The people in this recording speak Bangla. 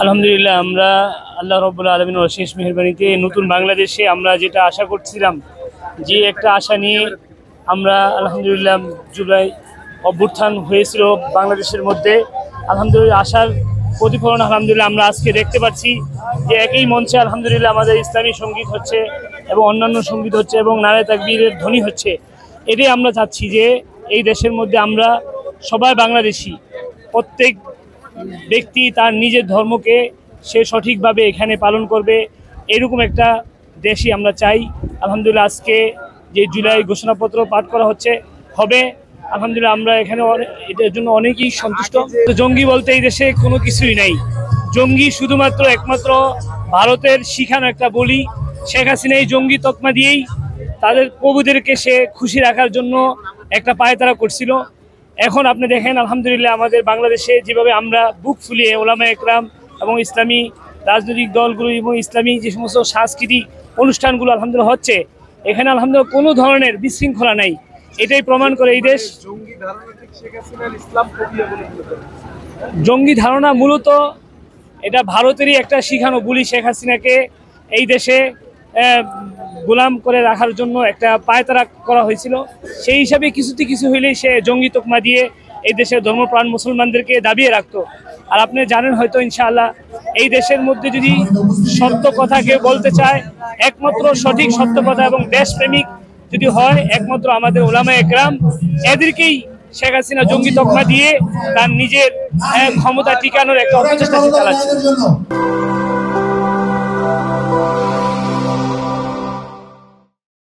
আলহামদুলিল্লাহ আমরা আল্লাহ রাব্বুল আলামিনের অশেষ মেহেরবানিতে নতুন বাংলাদেশে আমরা যেটা আশা করছিলাম, যে একটা আশা নিয়ে আমরা আলহামদুলিল্লাহ জুলাই অভ্যুত্থান হয়েছিল বাংলাদেশের মধ্যে। আলহামদুলিল্লাহ আশার প্রতিফলন আলহামদুলিল্লাহ আমরা আজকে দেখতে পাচ্ছি যে একই মঞ্চে আলহামদুলিল্লাহ আমাদের ইসলামী সঙ্গীত হচ্ছে এবং অন্যান্য সঙ্গীত হচ্ছে এবং নারে তাকবীরের ধ্বনি হচ্ছে। এটাই আমরা চাচ্ছি যে এই দেশের মধ্যে আমরা সবাই বাংলাদেশি, প্রত্যেক ব্যক্তি তার নিজের ধর্মকে সে সঠিকভাবে এখানে পালন করবে, এরকম একটা দেশই আমরা চাই। আলহামদুলিল্লাহ আজকে যে জুলাই ঘোষণাপত্র পাঠ করা হবে আলহামদুলিল্লাহ আমরা এখানে এটার জন্য অনেকেই সন্তুষ্ট। জঙ্গি বলতে এই দেশে কোনো কিছুই নাই। জঙ্গি শুধুমাত্র একমাত্র ভারতের শিখানো একটা বলি। শেখ হাসিনা এই জঙ্গি তকমা দিয়েই তাদের প্রভুদেরকে সে খুশি রাখার জন্য একটা পায়তারা করছিল। এখন আপনি দেখেন আলহামদুলিল্লাহ আমাদের বাংলাদেশে যেভাবে আমরা বুক ফুলিয়ে ওলামা একরাম এবং ইসলামী রাজনৈতিক দলগুলো এবং ইসলামী যে সমস্ত সাংস্কৃতিক অনুষ্ঠানগুলো আলহামদুলিল্লাহ হচ্ছে, এখানে আলহামদুলিল্লাহ কোনো ধরনের বিশৃঙ্খলা নাই। এটাই প্রমাণ করে এই দেশ। জঙ্গি ধারণা মূলত এটা ভারতেরই একটা শিখানো বুলি। শেখ হাসিনাকে এই দেশে গোলাম করে রাখার জন্য একটা পায়তারা করা হয়েছিল। সেই হিসাবে কিছুতে কিছু হইলেই সে জঙ্গি তকমা দিয়ে এই দেশের ধর্মপ্রাণ মুসলমানদেরকে দাবিয়ে রাখতো। আর আপনি জানেন হয়তো ইনশাআল্লাহ এই দেশের মধ্যে যদি সত্য কথা কেউ বলতে চায়, একমাত্র সঠিক সত্য কথা এবং দেশপ্রেমিক যদি হয় একমাত্র আমাদের ওলামা একরাম। এদেরকেই শেখ হাসিনা জঙ্গি তকমা দিয়ে তার নিজের ক্ষমতা টিকানোর একটা অপচেষ্টা চালাচ্ছে।